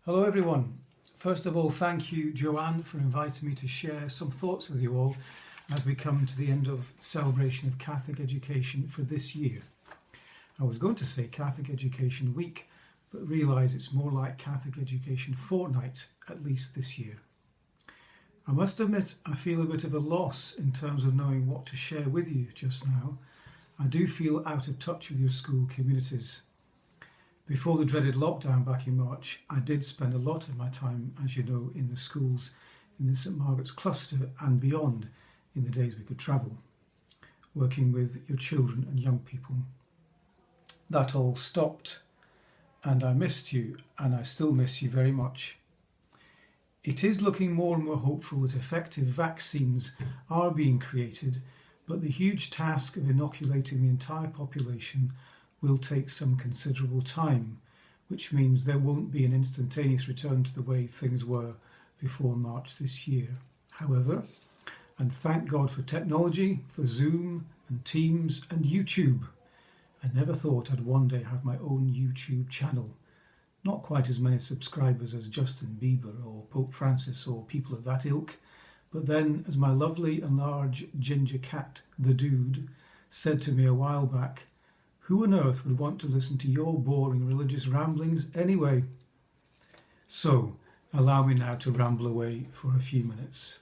Hello everyone. First of all, thank you Joanne for inviting me to share some thoughts with you all as we come to the end of celebration of Catholic education for this year. I was going to say Catholic Education Week, but realise it's more like Catholic Education Fortnight, at least this year. I must admit I feel a bit of a loss in terms of knowing what to share with you just now. I do feel out of touch with your school communities. Before the dreaded lockdown back in March, I did spend a lot of my time, as you know, in the schools in the St Margaret's cluster and beyond in the days we could travel, working with your children and young people. That all stopped and I missed you, and I still miss you very much. It is looking more and more hopeful that effective vaccines are being created, but the huge task of inoculating the entire population will take some considerable time, which means there won't be an instantaneous return to the way things were before March this year. However, and thank God for technology, for Zoom and Teams and YouTube. I never thought I'd one day have my own YouTube channel. Not quite as many subscribers as Justin Bieber or Pope Francis or people of that ilk, but then, as my lovely and large ginger cat, the Dude, said to me a while back, who on earth would want to listen to your boring religious ramblings anyway? So, allow me now to ramble away for a few minutes.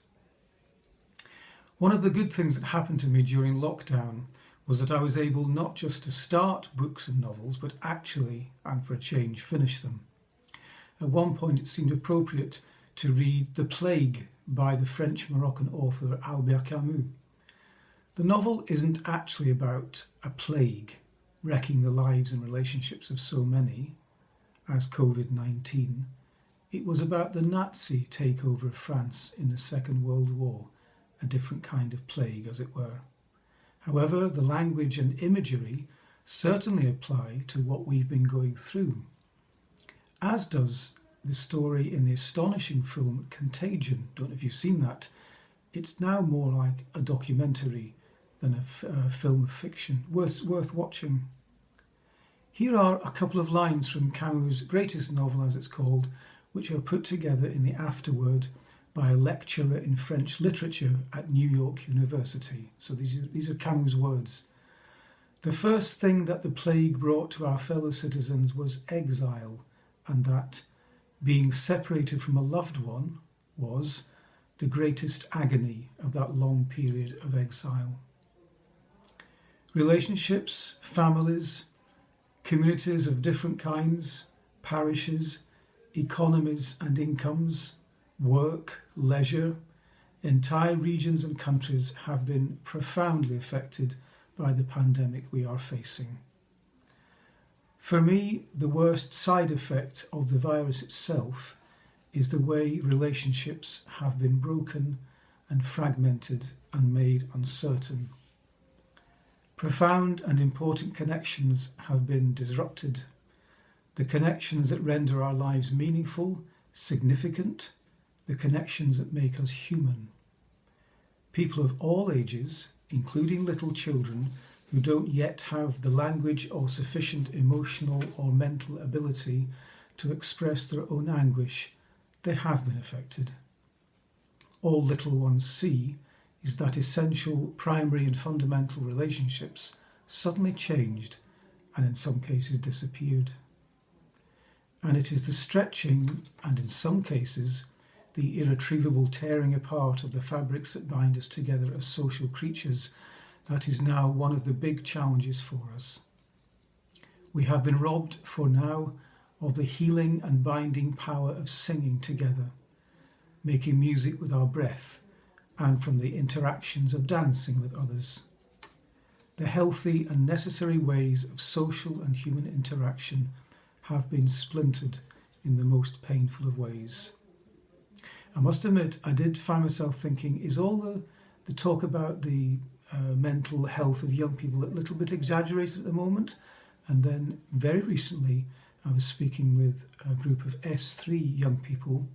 One of the good things that happened to me during lockdown was that I was able not just to start books and novels, but actually, and for a change, finish them. At one point it seemed appropriate to read The Plague by the French-Moroccan author Albert Camus. The novel isn't actually about a plague wrecking the lives and relationships of so many, as COVID-19. It was about the Nazi takeover of France in the Second World War, a different kind of plague, as it were. However, the language and imagery certainly apply to what we've been going through, as does the story in the astonishing film Contagion. Don't know if you've seen that. It's now more like a documentary than a film of fiction, worth watching. Here are a couple of lines from Camus' greatest novel, as it's called, which are put together in the afterword by a lecturer in French literature at New York University. So these are Camus' words. The first thing that the plague brought to our fellow citizens was exile, and that being separated from a loved one was the greatest agony of that long period of exile. Relationships, families, communities of different kinds, parishes, economies and incomes, work, leisure, entire regions and countries have been profoundly affected by the pandemic we are facing. For me, the worst side effect of the virus itself is the way relationships have been broken and fragmented and made uncertain. Profound and important connections have been disrupted. The connections that render our lives meaningful, significant, the connections that make us human. People of all ages, including little children who don't yet have the language or sufficient emotional or mental ability to express their own anguish, they have been affected. All little ones see is that essential, primary and fundamental relationships suddenly changed and in some cases disappeared. And it is the stretching and in some cases the irretrievable tearing apart of the fabrics that bind us together as social creatures that is now one of the big challenges for us. We have been robbed for now of the healing and binding power of singing together, making music with our breath, and from the interactions of dancing with others. The healthy and necessary ways of social and human interaction have been splintered in the most painful of ways. I must admit, I did find myself thinking, is all the talk about the mental health of young people a little bit exaggerated at the moment? And then very recently, I was speaking with a group of S3 young people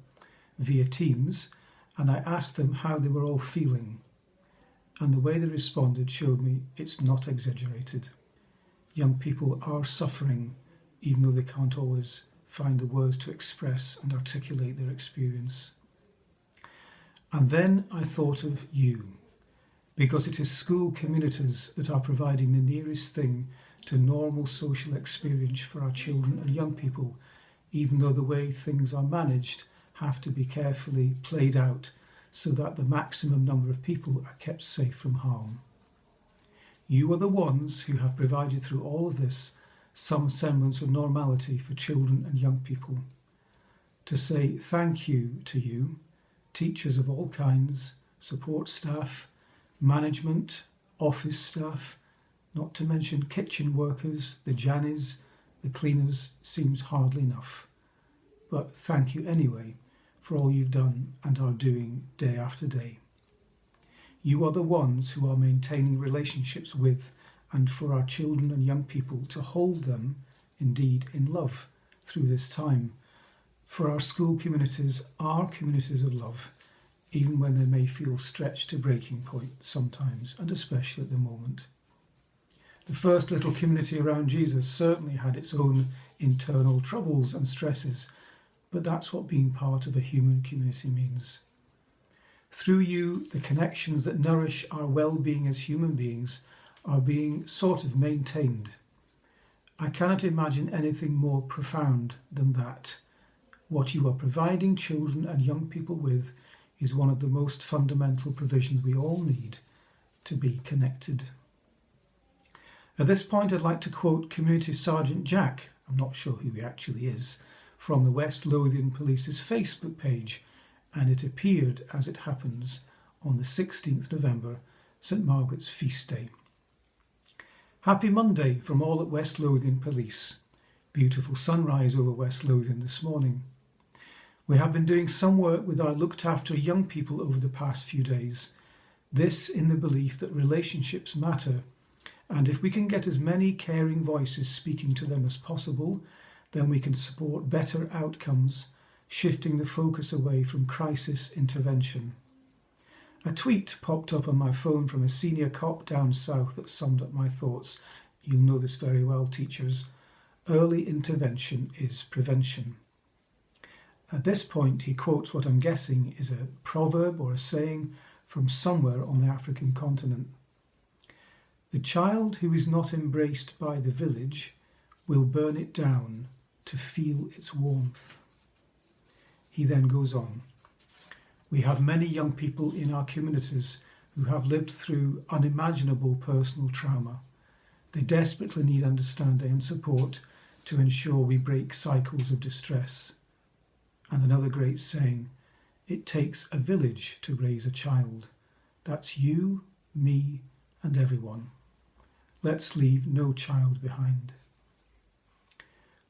via Teams, and I asked them how they were all feeling. And the way they responded showed me it's not exaggerated. Young people are suffering, even though they can't always find the words to express and articulate their experience. And then I thought of you, because it is school communities that are providing the nearest thing to normal social experience for our children and young people, even though the way things are managed have to be carefully played out so that the maximum number of people are kept safe from harm. You are the ones who have provided through all of this some semblance of normality for children and young people. To say thank you to you, teachers of all kinds, support staff, management, office staff, not to mention kitchen workers, the jannies, the cleaners, seems hardly enough. But thank you anyway for all you've done and are doing day after day. You are the ones who are maintaining relationships with and for our children and young people to hold them, indeed, in love through this time. For our school communities are communities of love, even when they may feel stretched to breaking point sometimes, and especially at the moment. The first little community around Jesus certainly had its own internal troubles and stresses, but that's what being part of a human community means. Through you, the connections that nourish our well-being as human beings are being sort of maintained. I cannot imagine anything more profound than that. What you are providing children and young people with is one of the most fundamental provisions we all need to be connected. At this point, I'd like to quote Community Sergeant Jack, I'm not sure who he actually is, from the West Lothian Police's Facebook page, and it appeared, as it happens, on the 16th November, St Margaret's Feast Day. Happy Monday from all at West Lothian Police. Beautiful sunrise over West Lothian this morning. We have been doing some work with our looked after young people over the past few days. This in the belief that relationships matter, and if we can get as many caring voices speaking to them as possible, then we can support better outcomes, shifting the focus away from crisis intervention. A tweet popped up on my phone from a senior cop down south that summed up my thoughts. You'll know this very well, teachers. Early intervention is prevention. At this point, he quotes what I'm guessing is a proverb or a saying from somewhere on the African continent. The child who is not embraced by the village will burn it down to feel its warmth. He then goes on. We have many young people in our communities who have lived through unimaginable personal trauma. They desperately need understanding and support to ensure we break cycles of distress. And another great saying, it takes a village to raise a child. That's you, me, and everyone. Let's leave no child behind.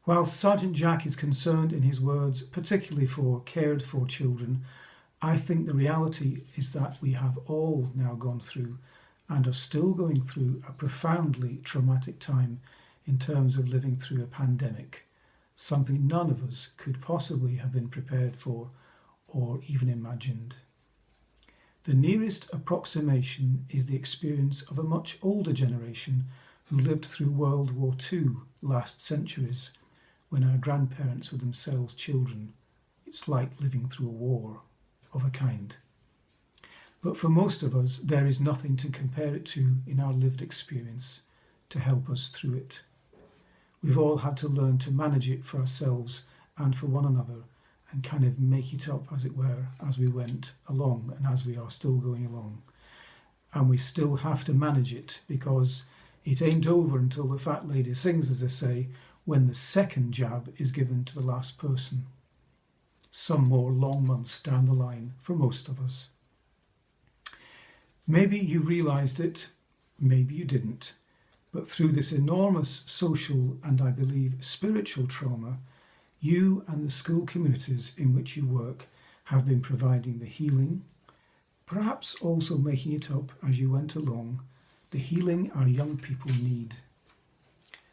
While Sergeant Jack is concerned in his words, particularly for cared for children, I think the reality is that we have all now gone through and are still going through a profoundly traumatic time in terms of living through a pandemic, something none of us could possibly have been prepared for or even imagined. The nearest approximation is the experience of a much older generation who lived through World War II last centuries, when our grandparents were themselves children. It's like living through a war of a kind. But for most of us, there is nothing to compare it to in our lived experience to help us through it. We've all had to learn to manage it for ourselves and for one another and kind of make it up, as it were, as we went along and as we are still going along. And we still have to manage it because it ain't over until the fat lady sings, as they say, when the second jab is given to the last person. Some more long months down the line for most of us. Maybe you realised it, maybe you didn't, but through this enormous social and, I believe, spiritual trauma, you and the school communities in which you work have been providing the healing, perhaps also making it up as you went along, the healing our young people need.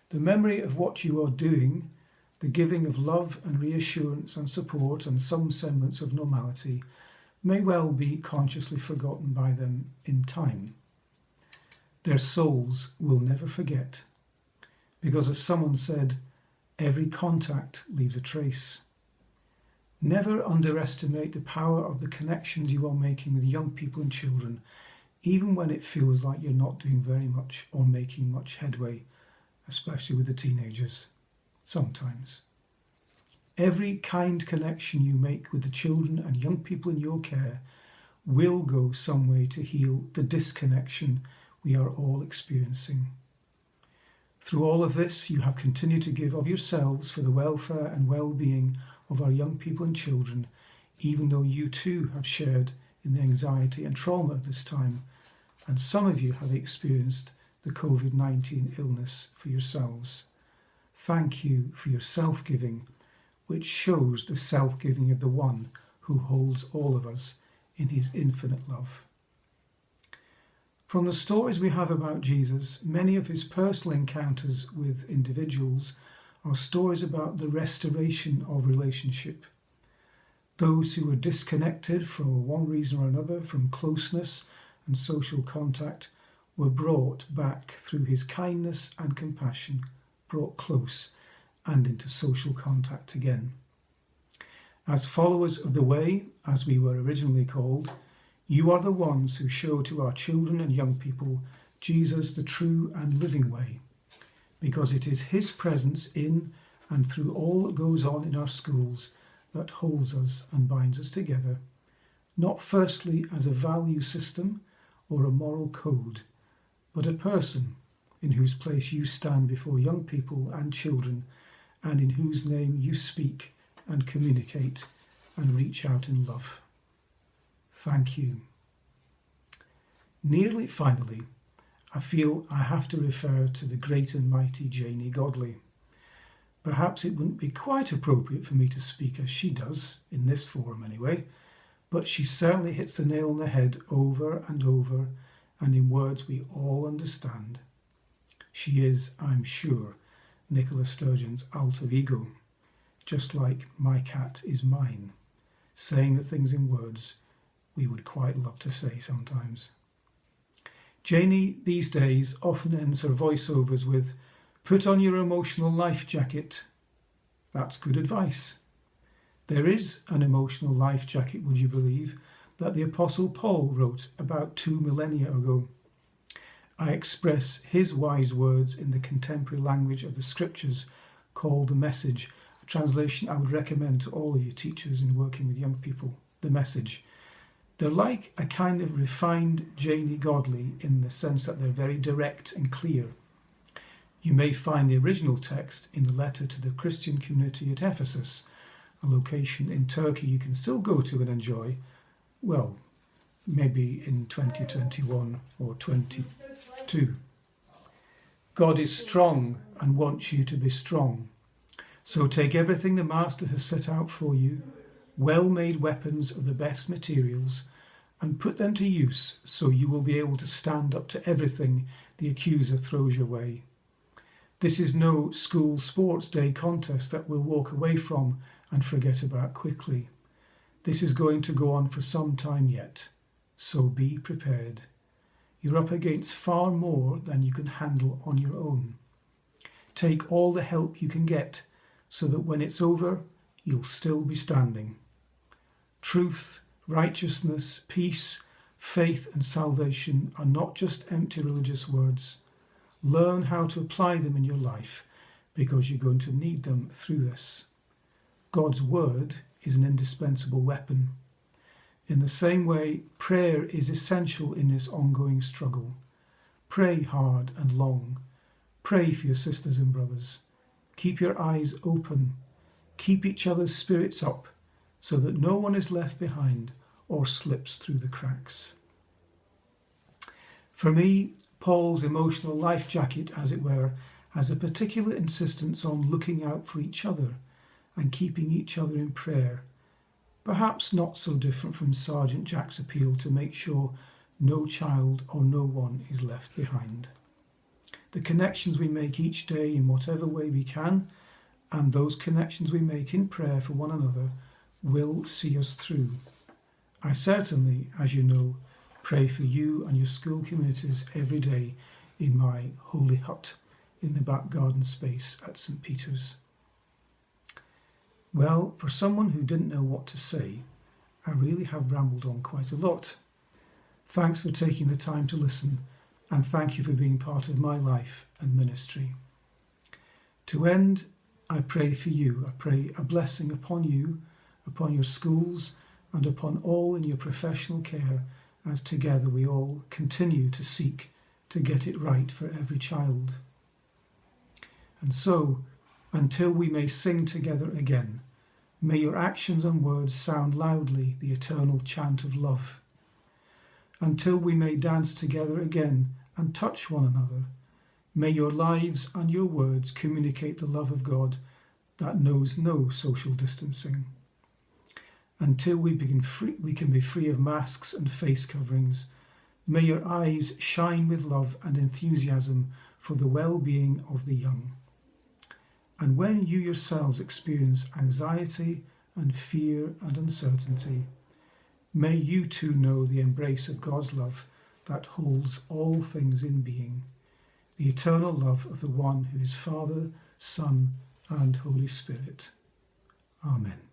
The memory of what you are doing, the giving of love and reassurance and support and some semblance of normality may well be consciously forgotten by them in time. Their souls will never forget, because as someone said, Every contact leaves a trace. Never underestimate the power of the connections you are making with young people and children, even when it feels like you're not doing very much or making much headway, especially with the teenagers. Sometimes. Every kind connection you make with the children and young people in your care will go some way to heal the disconnection we are all experiencing. Through all of this, you have continued to give of yourselves for the welfare and well-being of our young people and children, even though you too have shared in the anxiety and trauma of this time, and some of you have experienced the COVID-19 illness for yourselves. Thank you for your self-giving, which shows the self-giving of the one who holds all of us in his infinite love. From the stories we have about Jesus, many of his personal encounters with individuals are stories about the restoration of relationship. Those who were disconnected for one reason or another from closeness and social contact were brought back through his kindness and compassion, brought close and into social contact again. As followers of the way, as we were originally called, you are the ones who show to our children and young people Jesus, the true and living way, because it is his presence in and through all that goes on in our schools that holds us and binds us together, not firstly as a value system or a moral code, but a person in whose place you stand before young people and children, and in whose name you speak and communicate and reach out in love. Thank you. Nearly finally, I feel I have to refer to the great and mighty Janie Godley. Perhaps it wouldn't be quite appropriate for me to speak as she does, in this forum anyway, but she certainly hits the nail on the head over and over, and in words we all understand. She is, I'm sure, Nicola Sturgeon's alter ego, just like my cat is mine, saying the things in words we would quite love to say sometimes. Janie, these days, often ends her voiceovers with, "Put on your emotional life jacket." That's good advice. There is an emotional life jacket, would you believe, that the Apostle Paul wrote about 2 millennia ago. I express his wise words in the contemporary language of the scriptures called The Message, a translation I would recommend to all of you teachers in working with young people. The Message. They're like a kind of refined Janie Godley in the sense that they're very direct and clear. You may find the original text in the letter to the Christian community at Ephesus, a location in Turkey you can still go to and enjoy, well, maybe in 2021 or 22. God is strong and wants you to be strong. So take everything the Master has set out for you, well-made weapons of the best materials, and put them to use so you will be able to stand up to everything the accuser throws your way. This is no school sports day contest that we'll walk away from and forget about quickly. This is going to go on for some time yet, so be prepared. You're up against far more than you can handle on your own. Take all the help you can get so that when it's over, you'll still be standing. Truth, righteousness, peace, faith and salvation are not just empty religious words. Learn how to apply them in your life because you're going to need them through this. God's word is an indispensable weapon. In the same way, prayer is essential in this ongoing struggle. Pray hard and long. Pray for your sisters and brothers. Keep your eyes open. Keep each other's spirits up so that no one is left behind or slips through the cracks. For me, Paul's emotional life jacket, as it were, has a particular insistence on looking out for each other and keeping each other in prayer, perhaps not so different from Sergeant Jack's appeal to make sure no child or no one is left behind. The connections we make each day in whatever way we can, and those connections we make in prayer for one another, will see us through. I certainly, as you know, pray for you and your school communities every day in my holy hut in the back garden space at St. Peter's. Well, for someone who didn't know what to say, I really have rambled on quite a lot. Thanks for taking the time to listen, and thank you for being part of my life and ministry. To end, I pray for you. I pray a blessing upon you, upon your schools, and upon all in your professional care, as together we all continue to seek to get it right for every child. And so, until we may sing together again, may your actions and words sound loudly the eternal chant of love. Until we may dance together again and touch one another, may your lives and your words communicate the love of God that knows no social distancing. Until we can be free of masks and face coverings, may your eyes shine with love and enthusiasm for the well-being of the young. And when you yourselves experience anxiety and fear and uncertainty, may you too know the embrace of God's love that holds all things in being, the eternal love of the one who is Father, Son, and Holy Spirit. Amen.